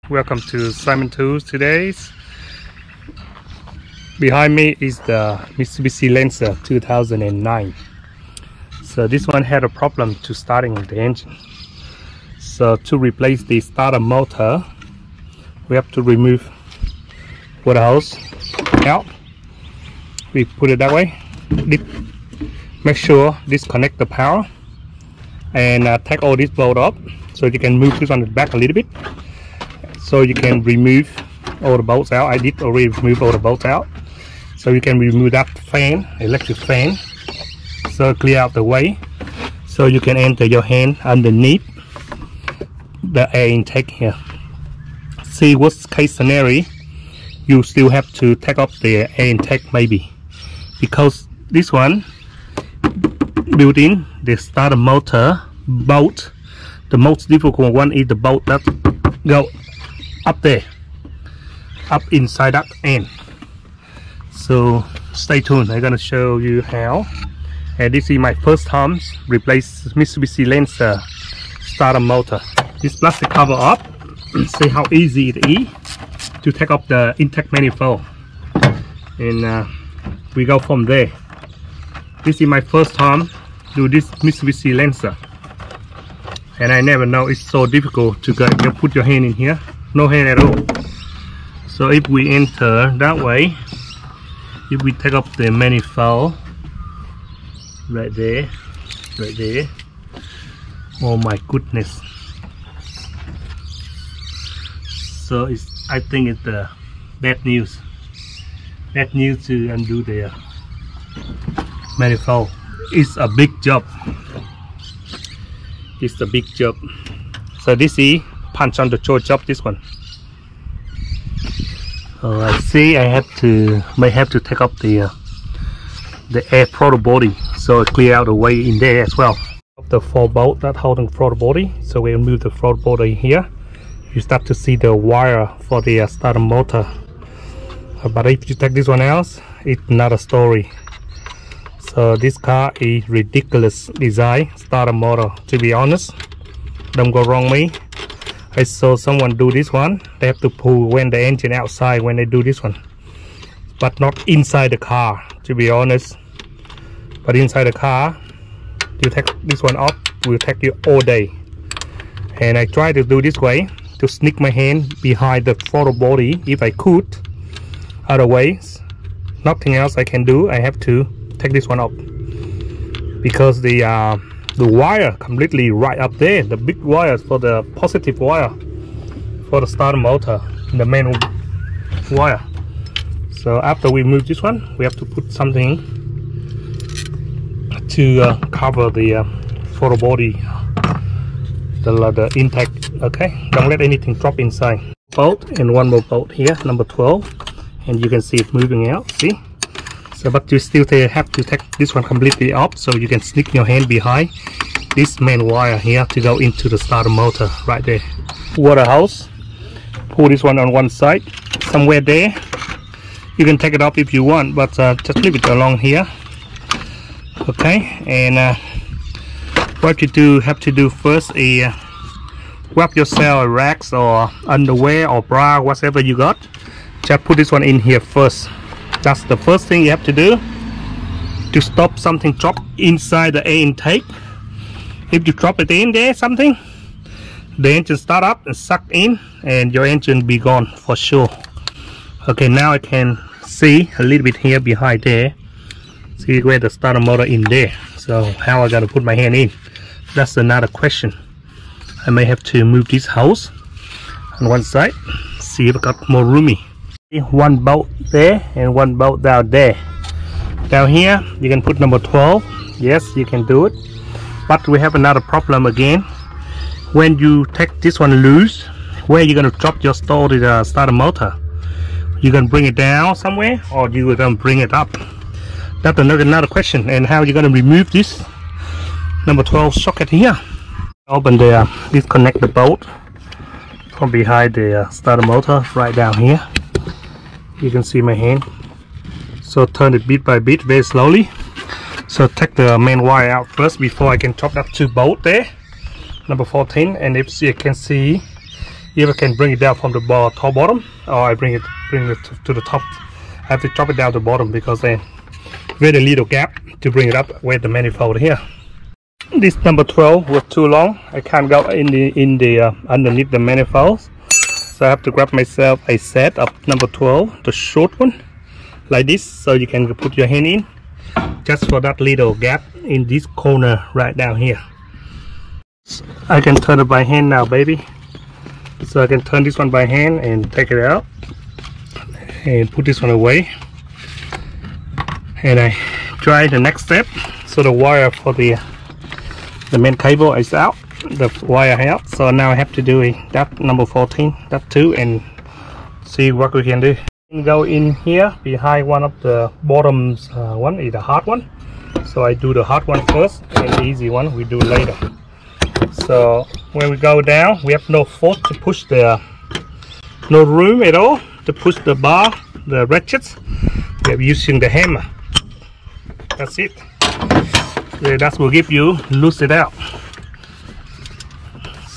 Welcome to Simon Tools. Today's behind me is the Mitsubishi Lancer 2009. So this one had a problem to starting the engine. So to replace the starter motor, we have to remove water hose out. We put it that way. Make sure disconnect the power and take all this bolt up, so you can move this one back a little bit, so you can remove all the bolts out. I did already remove all the bolts out, so you can remove that fan, electric fan, so clear out the way, so you can enter your hand underneath the air intake here. See, worst case scenario, you still have to take up the air intake maybe, because this one built in the starter motor bolt. The most difficult one is the bolt that go up there, up inside that end. So stay tuned, I'm gonna show you how. And this is my first time replace Mitsubishi Lancer starter motor. This plastic cover up, see how easy it is to take up the intake manifold, and we go from there. This is my first time do this Mitsubishi Lancer, and I never know it's so difficult to go. You put your hand in here, no hand at all. So if we enter that way, if we take up the manifold right there, oh my goodness. So it's, I think it's the bad news to undo the manifold. It's a big job. It's a big job. So this is punch on the jaw job, this one. Oh, I see. I may have to take up the air throttle body, so clear out the way in there as well. The 4 bolt that holding throttle body, so we'll move the throttle body here. You start to see the wire for the starter motor. But if you take this one out, it's another story. So this car is ridiculous design, starter motor, to be honest. Don't go wrong me. I saw someone do this one. They have to pull when the engine outside when they do this one, but not inside the car, to be honest. But inside the car, you take this one off, will take you all day. And I try to do this way to sneak my hand behind the throttle body if I could. Otherwise, nothing else I can do. I have to take this one up, because the wire completely right up there, the big wires for the positive wire for the starter motor, the main wire. So after we move this one, we have to put something to cover the throttle body, the intake. Okay, don't let anything drop inside. Bolt, and one more bolt here, number 12, and you can see it moving out. See? So, but you still have to take this one completely off, so you can sneak your hand behind this main wire here to go into the starter motor right there. Water hose, pull this one on one side, somewhere there. You can take it off if you want, but just leave it along here. Okay, and what you have to do first is wrap yourself rags or underwear or bra, whatever you got. Just put this one in here first. That's the first thing you have to do to stop something drop inside the air intake. If you drop it in there, something, the engine start up and suck in, and your engine be gone for sure. Okay, now I can see a little bit here behind there. See where the starter motor in there. So how I gotta put my hand in? That's another question. I may have to move this hose on one side. See if I got more roomy. One bolt there and one bolt down there. Down here you can put number 12. Yes, you can do it, but we have another problem again. When you take this one loose, where you're going to drop your starter motor? You can bring it down somewhere, or you will bring it up? That's another question. And how you're going to remove this number 12 socket here? Open the disconnect the bolt from behind the starter motor right down here. You can see my hand, so turn it bit by bit, very slowly. So take the main wire out first before I can drop that 2 bolt there, number 14. And if you can see You either can bring it down from the top bottom, or I bring it to the top. I have to drop it down to the bottom because there's very little gap to bring it up with the manifold here. This number 12 was too long. I can't go in the underneath the manifolds, so I have to grab myself a set of number 12, the short one, like this, so you can put your hand in just for that little gap in this corner right down here. I can turn it by hand now, baby. So I can turn this one by hand and take it out and put this one away, and I try the next step. So the wire for the main cable is out, the wire out. So now I have to do that number 14, that too, and see what we can do. Go in here behind one of the bottoms. One is the hard one, so I do the hard one first, and the easy one we do later. So when we go down, we have no force to push no room at all to push the bar, the ratchets. We are using the hammer. That's it. That will give you loose it out.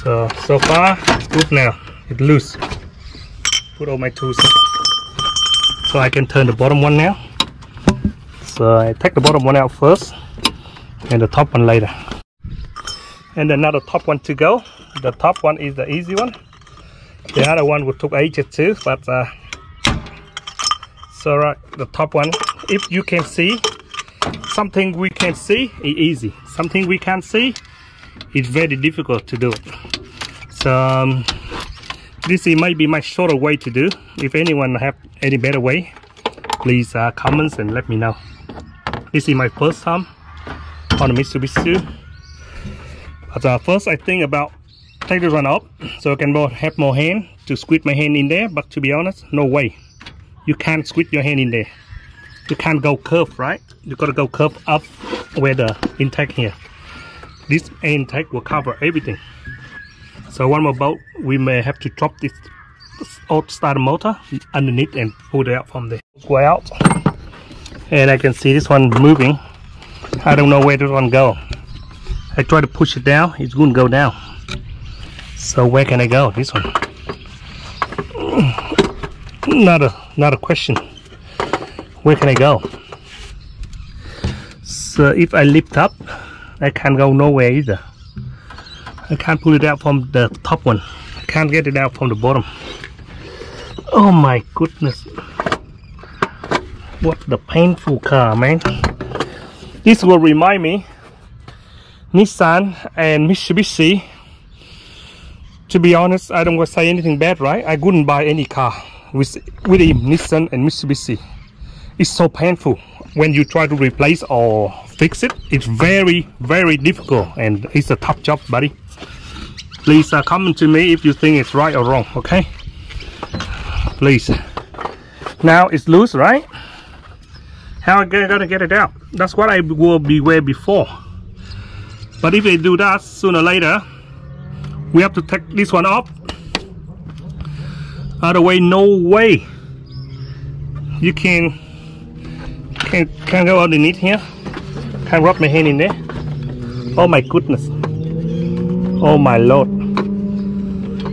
So far it's good now. It's loose. Put all my tools. So I can turn the bottom one now. So I take the bottom one out first, and the top one later. And another top one to go. The top one is the easy one. The other one would took ages too, but so right, the top one, if you can see something we can see, it's easy. Something we can't see, it's very difficult to do it. So this might be my shorter way to do. If anyone have any better way, please comments and let me know. This is my first time on the Mitsubishi. But first I think about take this one up so I can have more hand to squeeze my hand in there. But to be honest, no way. You can't squeeze your hand in there. You can't go curve, right? You gotta go curve up where the intake here. This intake will cover everything. So one more bolt, we may have to drop this old starter motor underneath and pull it out from there. Go out, and I can see this one moving. I don't know where this one go. I try to push it down, it's going to go down. So where can I go? This one. Not a question. Where can I go? So if I lift up, I can't go nowhere either. I can't pull it out from the top one. I can't get it out from the bottom. Oh my goodness. What the painful car, man. This will remind me Nissan and Mitsubishi. To be honest, I don't want to say anything bad, right? I wouldn't buy any car with Nissan and Mitsubishi. It's so painful when you try to replace or fix it. It's very, very difficult, and it's a tough job, buddy. Please comment to me if you think it's right or wrong, okay? Please. Now it's loose, right? How am I gonna get it out? That's what I will beware before. But if they do that, sooner or later, we have to take this one off. Other way, no way. You can go underneath here. Can rub my hand in there. Oh my goodness. Oh my lord.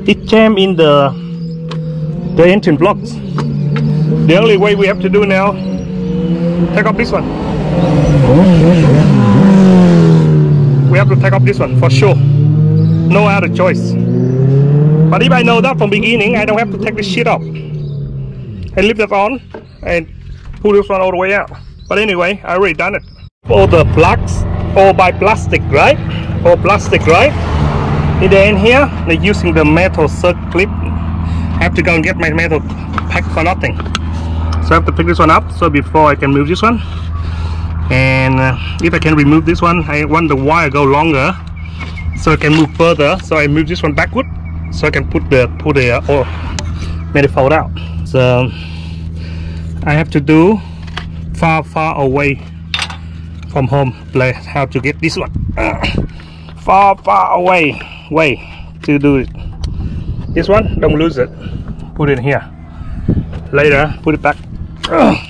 It jammed in the engine blocks. The only way we have to do now, take off this one. We have to take off this one for sure. No other choice. But if I know that from beginning, I don't have to take this shit off. I leave that on and pull this one all the way out. But anyway, I already done it. All the plugs, all by plastic, right? All plastic, right? In the end here, they're using the metal circle clip. I have to go and get my metal pack for nothing. So I have to pick this one up. So before I can move this one, and if I can remove this one, I want the wire go longer so I can move further. So I move this one backward so I can put the manifold out. So I have to do far away from home. Like how to get this one far away way to do it. This one, don't lose it. Put it here. Later, put it back.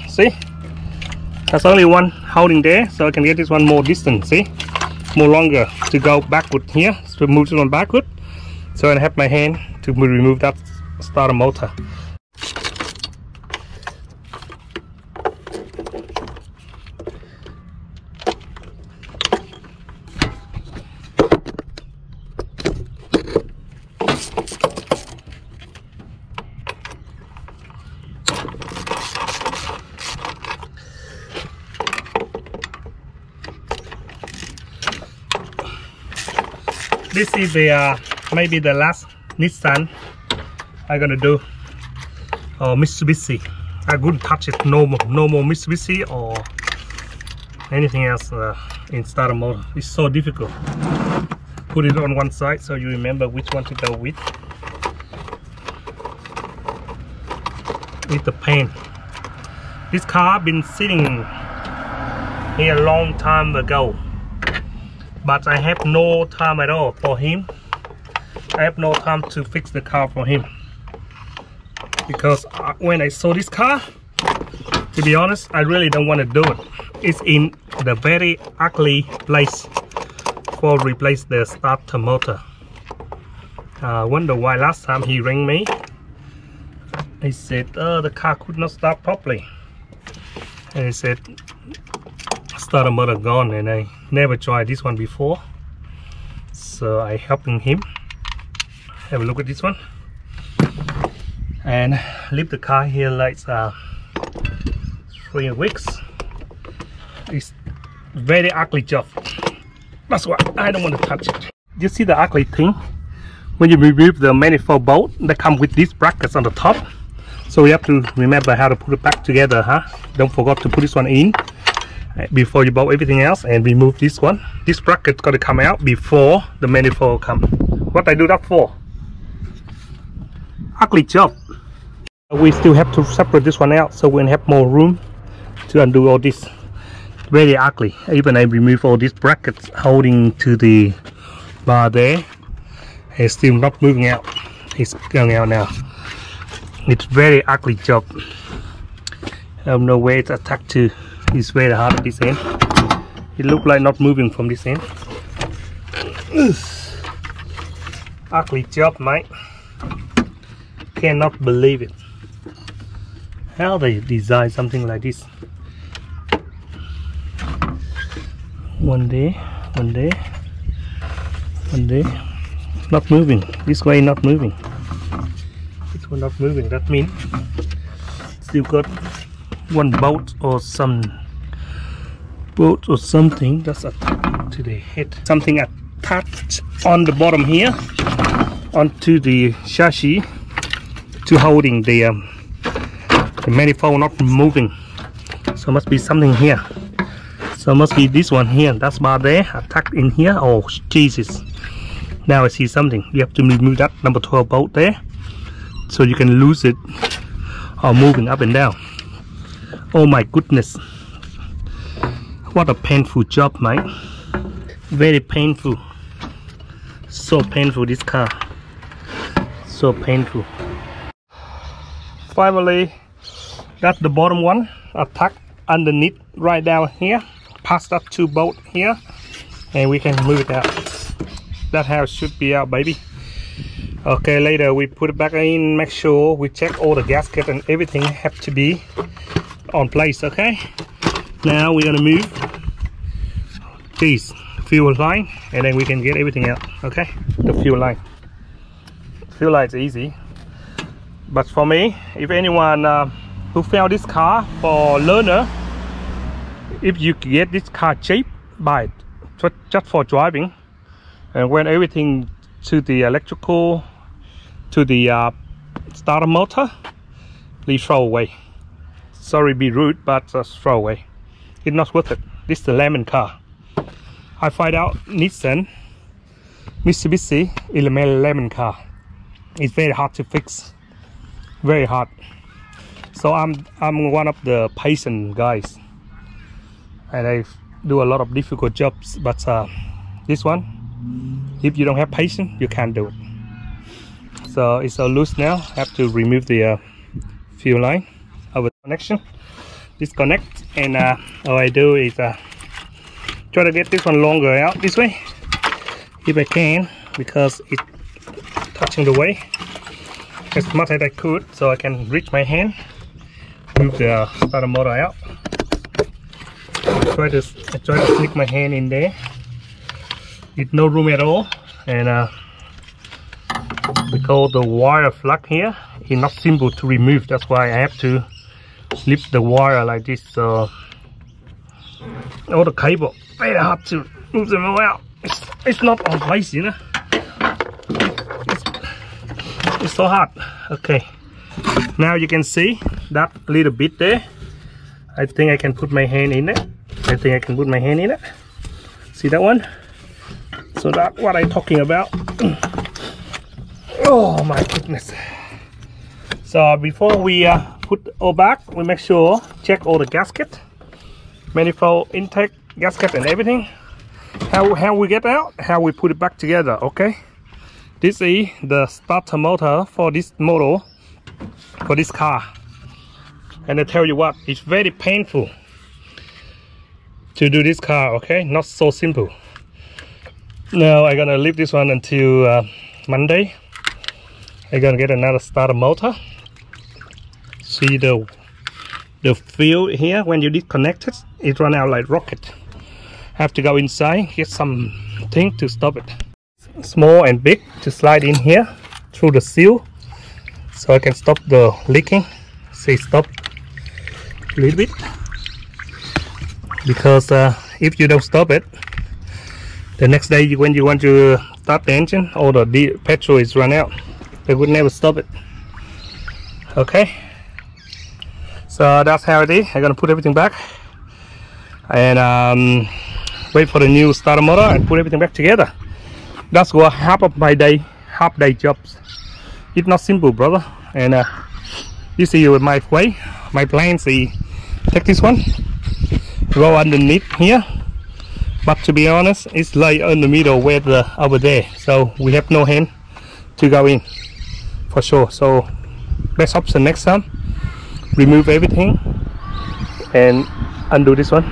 See? There's only one holding there, so I can get this one more distant. See? More longer to go backward here. So move this one backward. So I have my hand to remove that starter motor. This is the maybe the last Nissan I'm gonna do, or Mitsubishi. I wouldn't touch it no more Mitsubishi or anything else in starter motor. It's so difficult. Put it on one side so you remember which one to go with. With the paint. This car been sitting here a long time ago, but I have no time at all for him. I have no time to fix the car for him, because when I saw this car, to be honest, I really don't want to do it. It's in the very ugly place for replace the starter motor. I wonder why last time he rang me, he said the car could not start properly, and he said starter motor gone, and I never tried this one before, so I helping him. Have a look at this one and leave the car here like 3 weeks. It's very ugly job. That's why I don't want to touch it. You see the ugly thing? When you remove the manifold bolt, they come with these brackets on the top, so we have to remember how to put it back together, huh? Don't forget to put this one in before you bolt everything else, and remove this one. This bracket's got to come out before the manifold come. What I do that for? Ugly job. We still have to separate this one out so we have more room to undo all this. Very ugly. Even I remove all these brackets holding to the bar there. It's still not moving out. It's going out now. It's very ugly job. I don't know where it's attached to. It's very hard at this end. It looks like not moving from this end. Ugly job, mate. Cannot believe it. How they design something like this. One day, not moving. This way not moving. This one not moving. That means still got one bolt or something that's attached to the head. Something attached on the bottom here onto the chassis to holding the manifold not moving. So must be something here. So must be this one here. That's bar there attached in here. Oh Jesus! Now I see something. You have to remove that number 12 bolt there, so you can lose it or moving up and down. Oh my goodness! What a painful job, mate. Very painful. So painful, this car. So painful. Finally, that's the bottom one attached underneath right down here. Past that 2 bolt here, and we can move it out. That how it should be out, baby. Okay, later we put it back in, make sure we check all the gasket and everything have to be on place. Okay, now we're gonna move this fuel line, and then we can get everything out. Okay, the fuel line. Fuel line is easy, but for me, if anyone who found this car for learner, if you get this car cheap, buy it just for driving, and when everything to the electrical, to the starter motor, please throw away. Sorry be rude, but just throw away. It's not worth it. This is the lemon car. I find out Nissan Mitsubishi is a lemon car. It's very hard to fix, very hard. So I'm one of the patient guys, and I do a lot of difficult jobs, but this one, if you don't have patience, you can't do it. So it's all loose now. I have to remove the fuel line over the connection, disconnect, and all I do is try to get this one longer out this way if I can, because touching the way as much as I could, so I can reach my hand, move the starter motor out. I try to stick my hand in there. It's no room at all, and because the wire plug here is not simple to remove, that's why I have to lift the wire like this. So all the cable very hard to move them all out. It's not on place, you know. It's so hard. Okay, now you can see that little bit there. I think I can put my hand in it. See that one? So that's what I'm talking about. Oh my goodness. So before we put all back, we make sure check all the gasket, manifold intake gasket and everything. How we get out, how we put it back together. Okay, this is the starter motor for this model, for this car, and I tell you what, it's very painful to do this car. Okay, not so simple. Now I'm gonna leave this one until Monday. I'm gonna get another starter motor. See the field here, when you disconnect it, it run out like rocket. Have to go inside, get something to stop it. Small and big to slide in here through the seal, so I can stop the leaking. See, stop a little bit, because if you don't stop it, the next day when you want to start the engine, all the petrol is run out. They would never stop it. Okay, so that's how it is. I'm gonna put everything back and wait for the new starter motor and put everything back together. That's what half of my day, half-day jobs. It's not simple, brother. And you see with my way, my plan is take this one, go underneath here, but to be honest, it's like in the middle where over there, so we have no hand to go in for sure. So best option next time, remove everything and undo this one,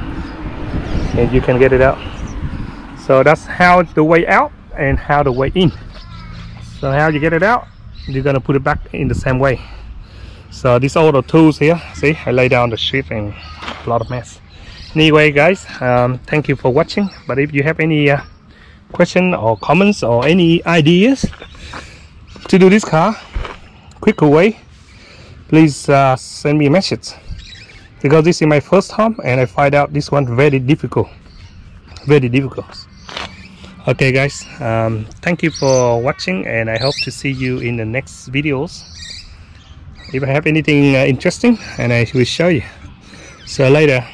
and you can get it out. So that's how the way out and how the way in. So how you get it out, you're gonna put it back in the same way. So these all the tools here, see, I lay down the shit and a lot of mess. Anyway guys, thank you for watching. But if you have any question or comments or any ideas to do this car quicker way, please send me a message, because this is my first time and I find out this one very difficult. Okay guys, thank you for watching, and I hope to see you in the next videos. If I have anything interesting, and I will show you. So later,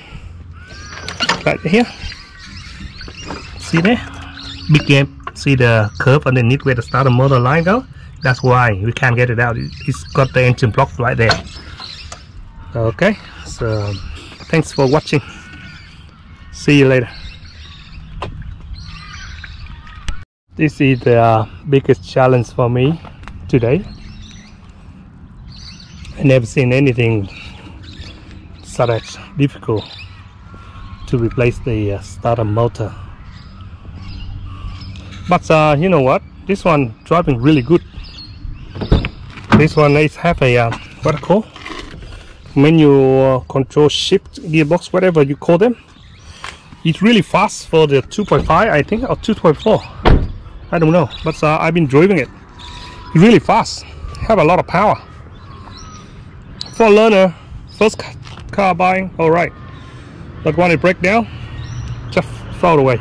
right here, see there, big gap, see the curve underneath where the starter motor line go. That's why we can't get it out. It's got the engine block right there. Okay, so thanks for watching. See you later. This is the biggest challenge for me today. I never seen anything such difficult to replace the starter motor. But you know what? This one driving really good. This one is have a what I call manual control shift gearbox, whatever you call them. It's really fast for the 2.5, I think, or 2.4. I don't know, but I've been driving it. It's really fast. Have a lot of power. For a learner, first car buying, all right. But when it breaks down, just throw it away.